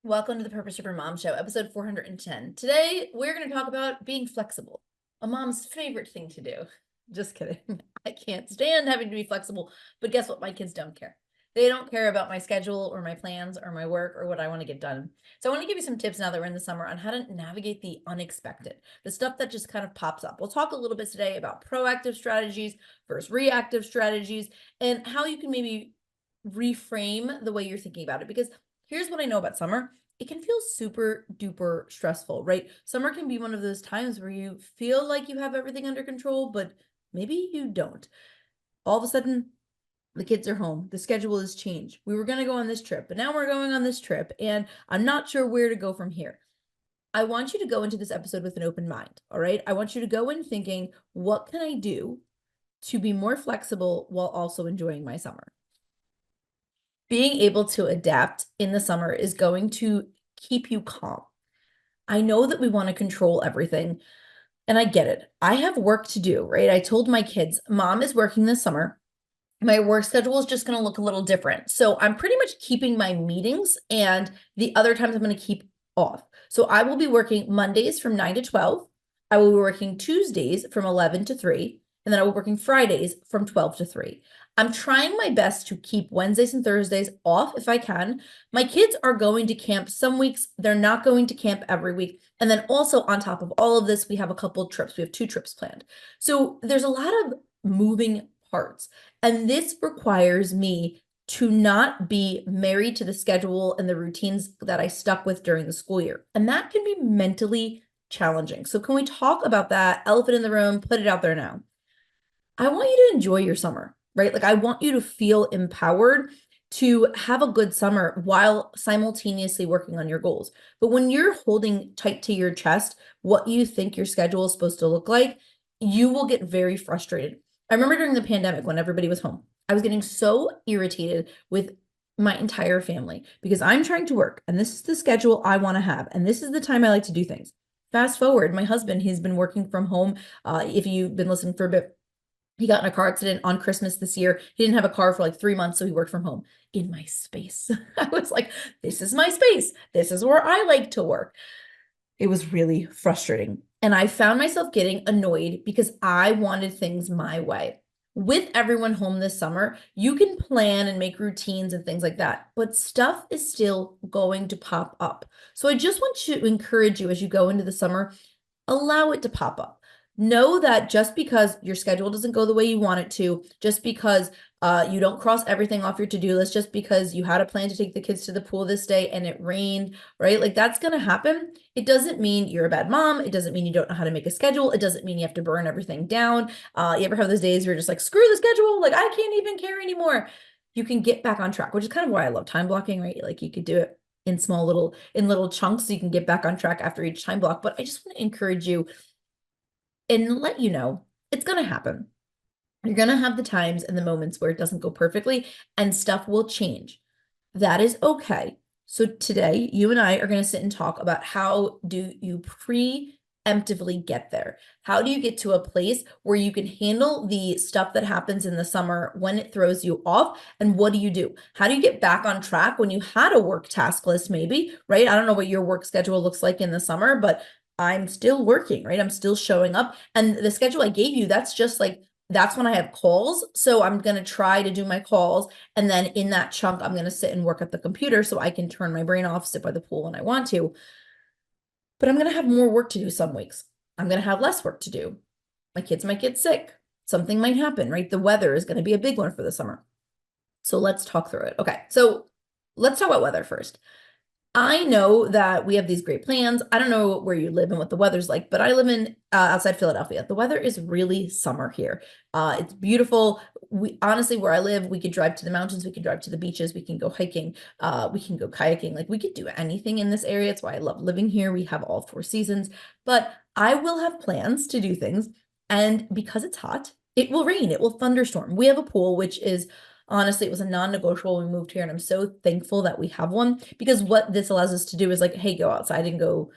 Welcome to the Purpose Driven Mom Show, episode 410. Today, we're going to talk about being flexible, a mom's favorite thing to do. Just kidding. I can't stand having to be flexible, but guess what? My kids don't care. They don't care about my schedule or my plans or my work or what I want to get done. So I want to give you some tips now that we're in the summer on how to navigate the unexpected, the stuff that just kind of pops up. We'll talk a little bit today about proactive strategies versus reactive strategies and how you can maybe reframe the way you're thinking about it. Because here's what I know about summer. It can feel super duper stressful, right? Summer can be one of those times where you feel like you have everything under control, but maybe you don't. All of a sudden, the kids are home. The schedule has changed. We were going to go on this trip, but now we're going on this trip, and I'm not sure where to go from here. I want you to go into this episode with an open mind, all right? I want you to go in thinking, what can I do to be more flexible while also enjoying my summer? Being able to adapt in the summer is going to keep you calm. I know that we want to control everything, and I get it. I have work to do, right? I told my kids, Mom is working this summer. My work schedule is just going to look a little different. So I'm pretty much keeping my meetings, and the other times I'm going to keep off. So I will be working Mondays from 9 to 12. I will be working Tuesdays from 11 to 3. And then I will be working Fridays from 12 to 3. I'm trying my best to keep Wednesdays and Thursdays off if I can. My kids are going to camp some weeks. They're not going to camp every week. And then also on top of all of this, we have a couple of trips. We have 2 trips planned. So there's a lot of moving parts. And this requires me to not be married to the schedule and the routines that I stuck with during the school year. And that can be mentally challenging. So can we talk about that elephant in the room, put it out there now? I want you to enjoy your summer, right? Like I want you to feel empowered to have a good summer while simultaneously working on your goals. But when you're holding tight to your chest what you think your schedule is supposed to look like, you will get very frustrated. I remember during the pandemic when everybody was home, I was getting so irritated with my entire family because I'm trying to work and this is the schedule I want to have and this is the time I like to do things. Fast forward, my husband, he's been working from home. If you've been listening for a bit, he got in a car accident on Christmas this year. He didn't have a car for like 3 months, so he worked from home in my space. I was like, this is my space. This is where I like to work. It was really frustrating. And I found myself getting annoyed because I wanted things my way. With everyone home this summer, you can plan and make routines and things like that, but stuff is still going to pop up. So I just want to encourage you as you go into the summer, allow it to pop up. Know that just because your schedule doesn't go the way you want it to, just because you don't cross everything off your to-do list, just because you had a plan to take the kids to the pool this day and it rained, right? Like that's going to happen. It doesn't mean you're a bad mom. It doesn't mean you don't know how to make a schedule. It doesn't mean you have to burn everything down. You ever have those days where you're just like, screw the schedule. Like I can't even care anymore. You can get back on track, which is kind of why I love time blocking, right? Like you could do it in little chunks so you can get back on track after each time block. But I just want to encourage you and let you know it's going to happen. You're going to have the times and the moments where it doesn't go perfectly and stuff will change. That is okay. So today, you and I are going to sit and talk about how do you preemptively get there? How do you get to a place where you can handle the stuff that happens in the summer when it throws you off? And what do? How do you get back on track when you had a work task list maybe, right? I don't know what your work schedule looks like in the summer, but I'm still working, right? I'm still showing up. And the schedule I gave you, that's just like, that's when I have calls. So I'm going to try to do my calls. And then in that chunk, I'm going to sit and work at the computer so I can turn my brain off, sit by the pool when I want to. But I'm going to have more work to do some weeks. I'm going to have less work to do. My kids might get sick. Something might happen, right? The weather is going to be a big one for the summer. So let's talk through it. Okay. So let's talk about weather first. I know that we have these great plans. I don't know where you live and what the weather's like, but I live in outside Philadelphia. The weather is really summer here. It's beautiful. We honestly, where I live, we could drive to the mountains, we could drive to the beaches, we can go hiking, we can go kayaking. Like we could do anything in this area. It's why I love living here. We have all 4 seasons, but I will have plans to do things. And because it's hot, it will rain, it will thunderstorm. We have a pool, which is honestly, it was a non-negotiable when we moved here, and I'm so thankful that we have one because what this allows us to do is like, hey, go outside and go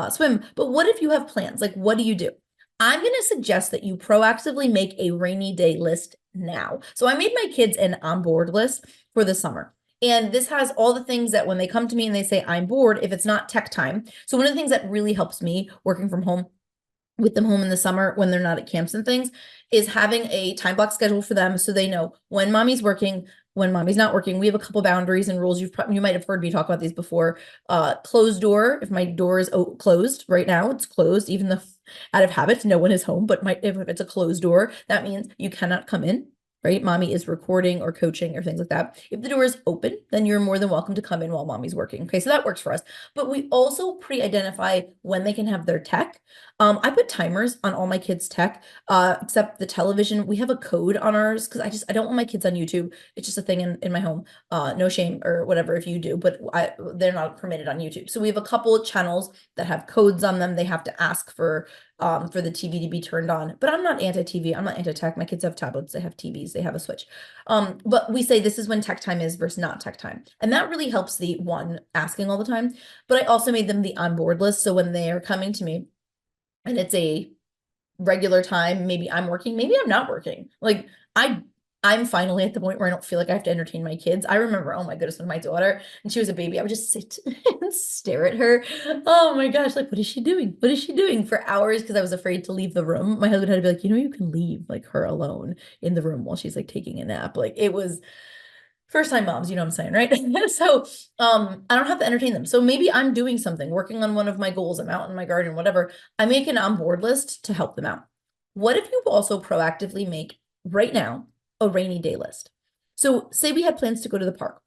swim. But what if you have plans? Like, what do? I'm going to suggest that you proactively make a rainy day list now. So I made my kids an on-board list for the summer. And this has all the things that when they come to me and they say, I'm bored, if it's not tech time. So one of the things that really helps me working from home with them home in the summer when they're not at camps and things is having a time block schedule for them so they know when mommy's working, when mommy's not working. We have a couple boundaries and rules. You might have heard me talk about these before. Closed door. If my door is closed right now, it's closed, even though out of habit, no one is home. But if it's a closed door, that means you cannot come in. Right? Mommy is recording or coaching or things like that. If the door is open, then you're more than welcome to come in while mommy's working. Okay, so that works for us. But we also pre-identify when they can have their tech. I put timers on all my kids' tech, except the television. We have a code on ours because I don't want my kids on YouTube. It's just a thing in my home. No shame or whatever if you do, but they're not permitted on YouTube. So we have a couple of channels that have codes on them. They have to ask for the TV to be turned on. But I'm not anti-TV. I'm not anti-tech. My kids have tablets. They have TVs. They have a switch. But we say this is when tech time is versus not tech time. And that really helps the one asking all the time. But I also made them the on-board list. So when they are coming to me, and it's a regular time, maybe I'm working, maybe I'm not working. Like I'm finally at the point where I don't feel like I have to entertain my kids. I remember, oh my goodness, when my daughter, and she was a baby, I would just sit and stare at her. Oh my gosh, like, what is she doing? What is she doing for hours? Because I was afraid to leave the room. My husband had to be like, you can leave like her alone in the room while she's like taking a nap. Like it was first time moms, you know what I'm saying, right? So I don't have to entertain them. So maybe I'm doing something, working on one of my goals. I'm out in my garden, whatever. I make an on-board list to help them out. What if you also proactively make right now a rainy day list? So say we had plans to go to the park.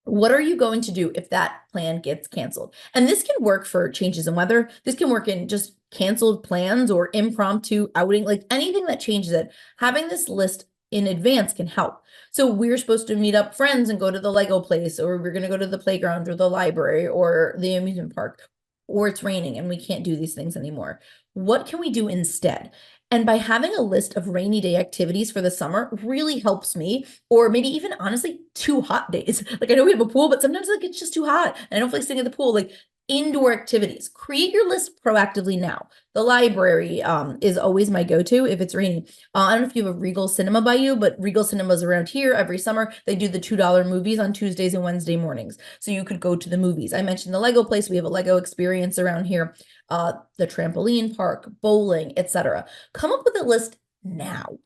What are you going to do if that plan gets canceled? And this can work for changes in weather. This can work in just canceled plans or impromptu outing, like anything that changes it. Having this list in advance can help. So we're supposed to meet up friends and go to the Lego place, or we're going to go to the playground or the library or the amusement park, or it's raining and we can't do these things anymore. What can we do instead? And by having a list of rainy day activities for the summer really helps me, or maybe even honestly, 2 hot days. Like I know we have a pool, but sometimes like it's just too hot and I don't feel like sitting at the pool. Like indoor activities, create your list proactively now. The library is always my go-to if it's raining. I don't know if you have a Regal Cinema by you, but Regal Cinema's around here every summer. They do the $2 movies on Tuesdays and Wednesday mornings. So you could go to the movies. I mentioned the Lego place. We have a Lego experience around here, the trampoline park, bowling, etc. Come up with a list now.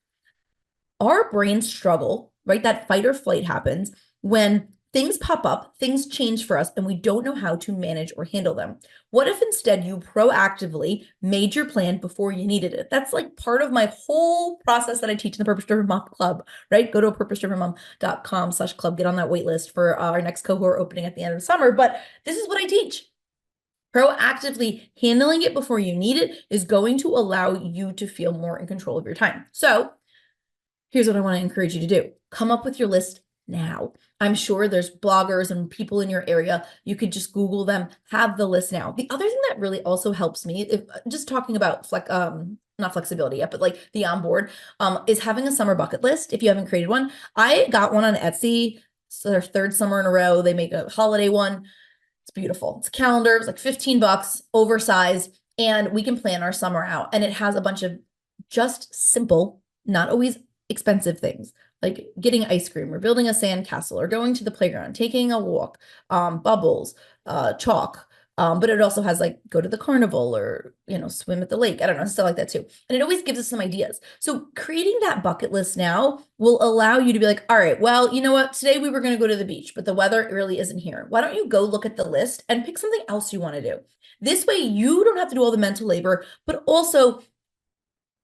Our brains struggle, right? That fight or flight happens when things pop up, things change for us, and we don't know how to manage or handle them. What if instead you proactively made your plan before you needed it? That's like part of my whole process that I teach in the Purpose Driven Mom Club, right? Go to purposedrivenmom.com/club, get on that wait list for our next cohort opening at the end of the summer. But this is what I teach. Proactively handling it before you need it is going to allow you to feel more in control of your time. So here's what I want to encourage you to do. Come up with your list now. I'm sure there's bloggers and people in your area. You could just Google them, have the list now. The other thing that really also helps me, if just talking about not flexibility yet, but like the onboard, is having a summer bucket list. If you haven't created one, I got one on Etsy. So their third summer in a row, they make a holiday one. It's beautiful. It's a calendar. It's like $15, oversized, and we can plan our summer out. And it has a bunch of just simple, not always expensive things like getting ice cream or building a sand castle or going to the playground, taking a walk, bubbles, chalk. But it also has like go to the carnival or, swim at the lake. I don't know, stuff like that too. And it always gives us some ideas. So creating that bucket list now will allow you to be like, all right, well, you know what? Today we were going to go to the beach, but the weather really isn't here. Why don't you go look at the list and pick something else you want to do? This way you don't have to do all the mental labor, but also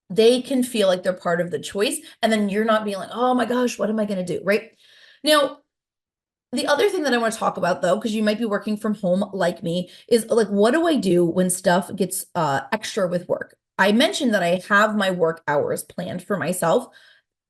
they can feel like they're part of the choice. And then you're not being like, oh my gosh, what am I going to do? Right now, the other thing that I want to talk about though, because you might be working from home like me, is like, what do I do when stuff gets extra with work? I mentioned that I have my work hours planned for myself.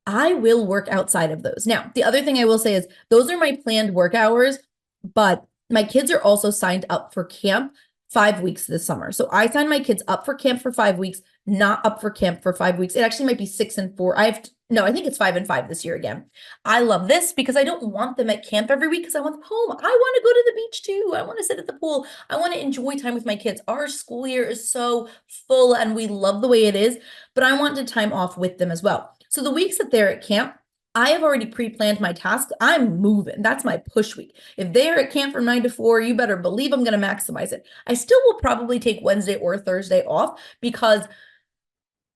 I will work outside of those. Now, the other thing I will say is those are my planned work hours, but my kids are also signed up for camp 5 weeks this summer. So I signed my kids up for camp for 5 weeks, not up for camp for 5 weeks. It actually might be 6 and 4. I think it's 5 and 5 this year again. I love this because I don't want them at camp every week because I want them home. I want to go to the beach too. I want to sit at the pool. I want to enjoy time with my kids. Our school year is so full and we love the way it is, but I want the time off with them as well. So the weeks that they're at camp, I have already pre-planned my tasks. I'm moving. That's my push week. If they are at camp from 9 to 4, you better believe I'm going to maximize it. I still will probably take Wednesday or Thursday off because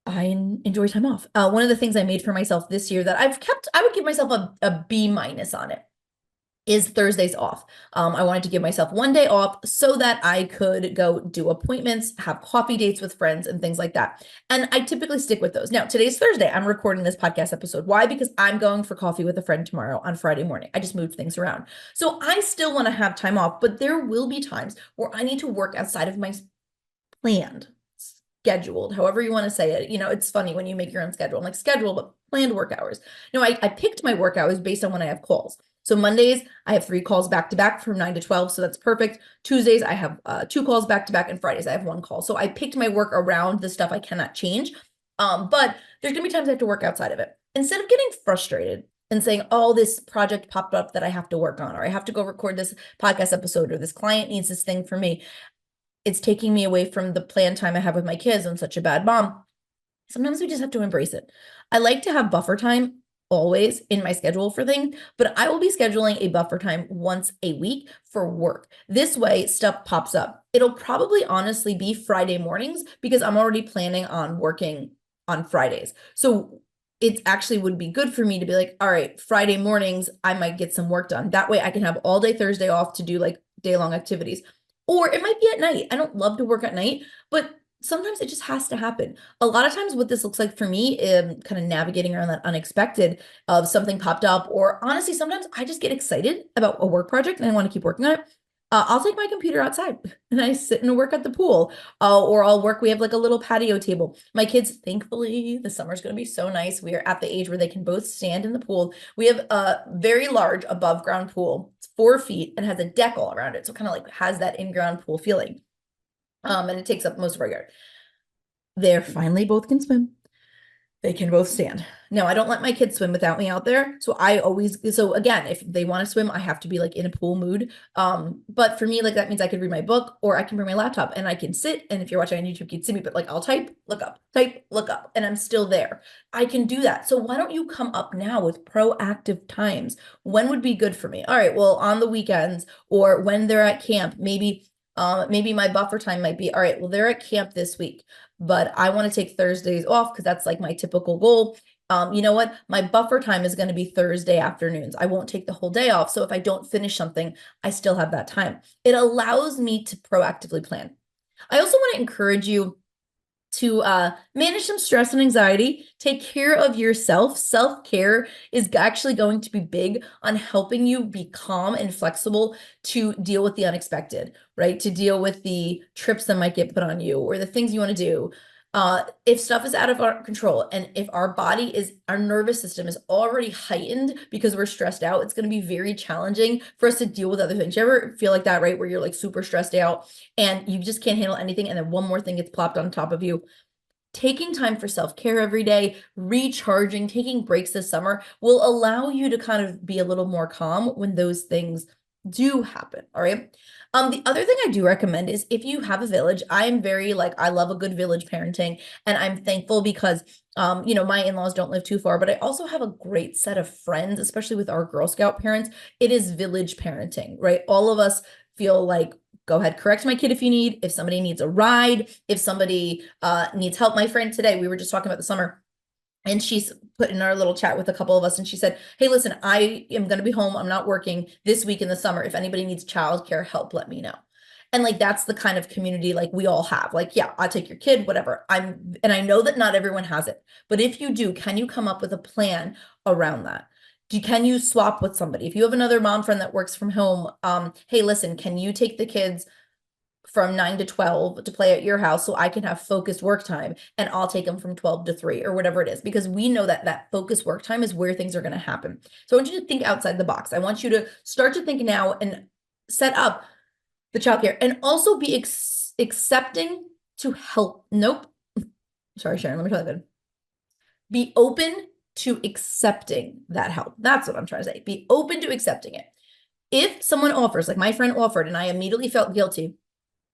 I enjoy time off. One of the things I made for myself this year that I've kept, I would give myself a B minus on it, is Thursdays off. I wanted to give myself one day off so that I could go do appointments, have coffee dates with friends, and things like that. And I typically stick with those. Now, today's Thursday. I'm recording this podcast episode. Why? Because I'm going for coffee with a friend tomorrow on Friday morning. I just moved things around. So I still want to have time off, but there will be times where I need to work outside of my planned, scheduled, however you want to say it. It's funny when you make your own schedule. I'm like, schedule, but planned work hours. No, I picked my work hours based on when I have calls. So Mondays, I have 3 calls back to back from 9 to 12. So that's perfect. Tuesdays, I have 2 calls back to back, and Fridays, I have 1 call. So I picked my work around the stuff I cannot change. But there's going to be times I have to work outside of it. Instead of getting frustrated and saying, oh, this project popped up that I have to work on, or I have to go record this podcast episode, or this client needs this thing for me, it's taking me away from the planned time I have with my kids. I'm such a bad mom. Sometimes we just have to embrace it. I like to have buffer time always in my schedule for things, but I will be scheduling a buffer time once a week for work. This way, stuff pops up. It'll probably honestly be Friday mornings because I'm already planning on working on Fridays. So it actually would be good for me to be like, all right, Friday mornings, I might get some work done. That way I can have all day Thursday off to do like day-long activities. Or it might be at night. I don't love to work at night, but sometimes it just has to happen. A lot of times what this looks like for me, kind of navigating around that unexpected of something popped up, or honestly, sometimes I just get excited about a work project and I want to keep working on it. I'll take my computer outside and I sit and work at the pool, or I'll work. We have like a little patio table. My kids, thankfully, the summer's going to be so nice. We are at the age where they can both stand in the pool. We have a very large above ground pool. It's 4 feet and has a deck all around it. So kind of like has that in-ground pool feeling. And it takes up most of our yard. They're finally both can swim. They can both stand. Now, I don't let my kids swim without me out there. So again, if they want to swim, I have to be like in a pool mood. But for me, like that means I could read my book, or I can bring my laptop and I can sit. And if you're watching on YouTube, you can see me, but like I'll type, look up, and I'm still there. I can do that. So why don't you come up now with proactive times? When would be good for me? All right, well, on the weekends or when they're at camp, maybe my buffer time might be, all right, well, they're at camp this week, but I want to take Thursdays off because that's like my typical goal. You know what? My buffer time is going to be Thursday afternoons. I won't take the whole day off. So if I don't finish something, I still have that time. It allows me to proactively plan. I also want to encourage you to manage some stress and anxiety, take care of yourself. Self-care is actually going to be big on helping you be calm and flexible to deal with the unexpected, right? To deal with the trips that might get put on you or the things you want to do. If stuff is out of our control and if our nervous system is already heightened because we're stressed out, it's going to be very challenging for us to deal with other things. You ever feel like that, right? Where you're like super stressed out and you just can't handle anything. And then one more thing gets plopped on top of you. Taking time for self-care every day, recharging, taking breaks this summer will allow you to kind of be a little more calm when those things do happen. All right. The other thing I do recommend is if you have a village, I'm very I love a good village parenting, and I'm thankful because my in-laws don't live too far, but I also have a great set of friends, especially with our Girl Scout parents. It is village parenting, right? All of us feel like, go ahead, correct my kid if you need, if somebody needs a ride, if somebody needs help. My friend today, we were just talking about the summer, and she's put in our little chat with a couple of us, and she said, hey, listen, I am going to be home. I'm not working this week in the summer. If anybody needs childcare help, let me know. And that's the kind of community we all have. Yeah, I'll take your kid, whatever. And I know that not everyone has it, but if you do, can you come up with a plan around that? Can you swap with somebody? If you have another mom friend that works from home, hey, listen, can you take the kids from 9 to 12 to play at your house so I can have focused work time, and I'll take them from 12 to 3 or whatever it is, because we know that focused work time is where things are going to happen. So I want you to think outside the box. I want you to start to think now and set up the childcare, and also be accepting to help. Nope. Sorry, Sharon, let me try that again. Be open to accepting that help. That's what I'm trying to say. Be open to accepting it. If someone offers, like my friend offered, and I immediately felt guilty,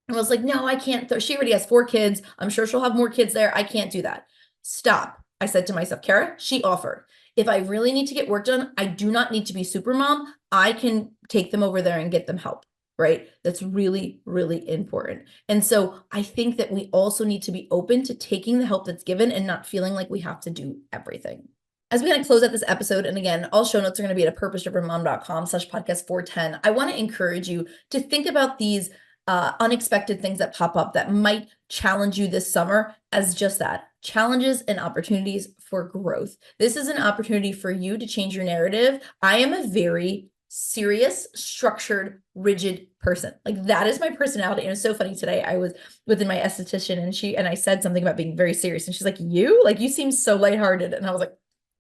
I was like, no, I can't. She already has 4 kids. I'm sure she'll have more kids there. I can't do that. Stop. I said to myself, Cara, she offered. If I really need to get work done, I do not need to be super mom. I can take them over there and get them help, right? That's really, really important. And so I think that we also need to be open to taking the help that's given and not feeling like we have to do everything. As we kind of close out this episode, and again, all show notes are going to be at purposedrivenmom.com/podcast 410. I want to encourage you to think about these unexpected things that pop up that might challenge you this summer as just that, challenges and opportunities for growth. This is an opportunity for you to change your narrative. I am a very serious, structured, rigid person. Like that is my personality. And it's so funny today. I was within my esthetician and I said something about being very serious. And she's like, you seem so lighthearted. And I was like,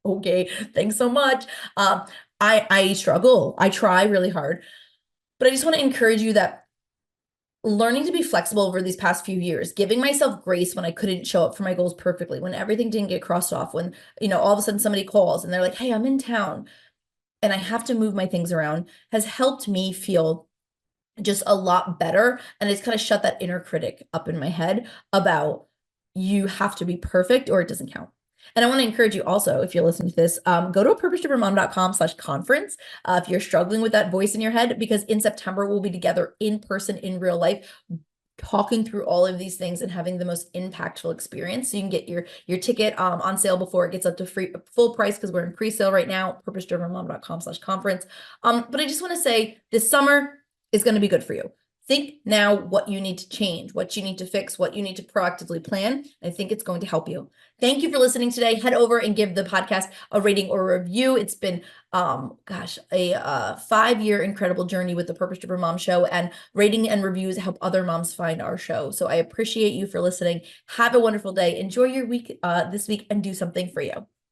okay, thanks so much. I struggle. I try really hard. But I just want to encourage you that learning to be flexible over these past few years, giving myself grace when I couldn't show up for my goals perfectly, when everything didn't get crossed off, when, all of a sudden somebody calls and they're like, hey, I'm in town and I have to move my things around, has helped me feel just a lot better. And it's kind of shut that inner critic up in my head about you have to be perfect or it doesn't count. And I want to encourage you also, if you're listening to this, go to purposedrivenmom.com/conference if you're struggling with that voice in your head, because in September, we'll be together in person, in real life, talking through all of these things and having the most impactful experience. So you can get your ticket on sale before it gets up to full price, because we're in pre-sale right now, purposedrivenmom.com/conference. But I just want to say this summer is going to be good for you. Think now what you need to change, what you need to fix, what you need to proactively plan. I think it's going to help you. Thank you for listening today. Head over and give the podcast a rating or a review. It's been, a 5-year incredible journey with the Purpose Driven Mom Show, and rating and reviews help other moms find our show. So I appreciate you for listening. Have a wonderful day. Enjoy your week this week and do something for you.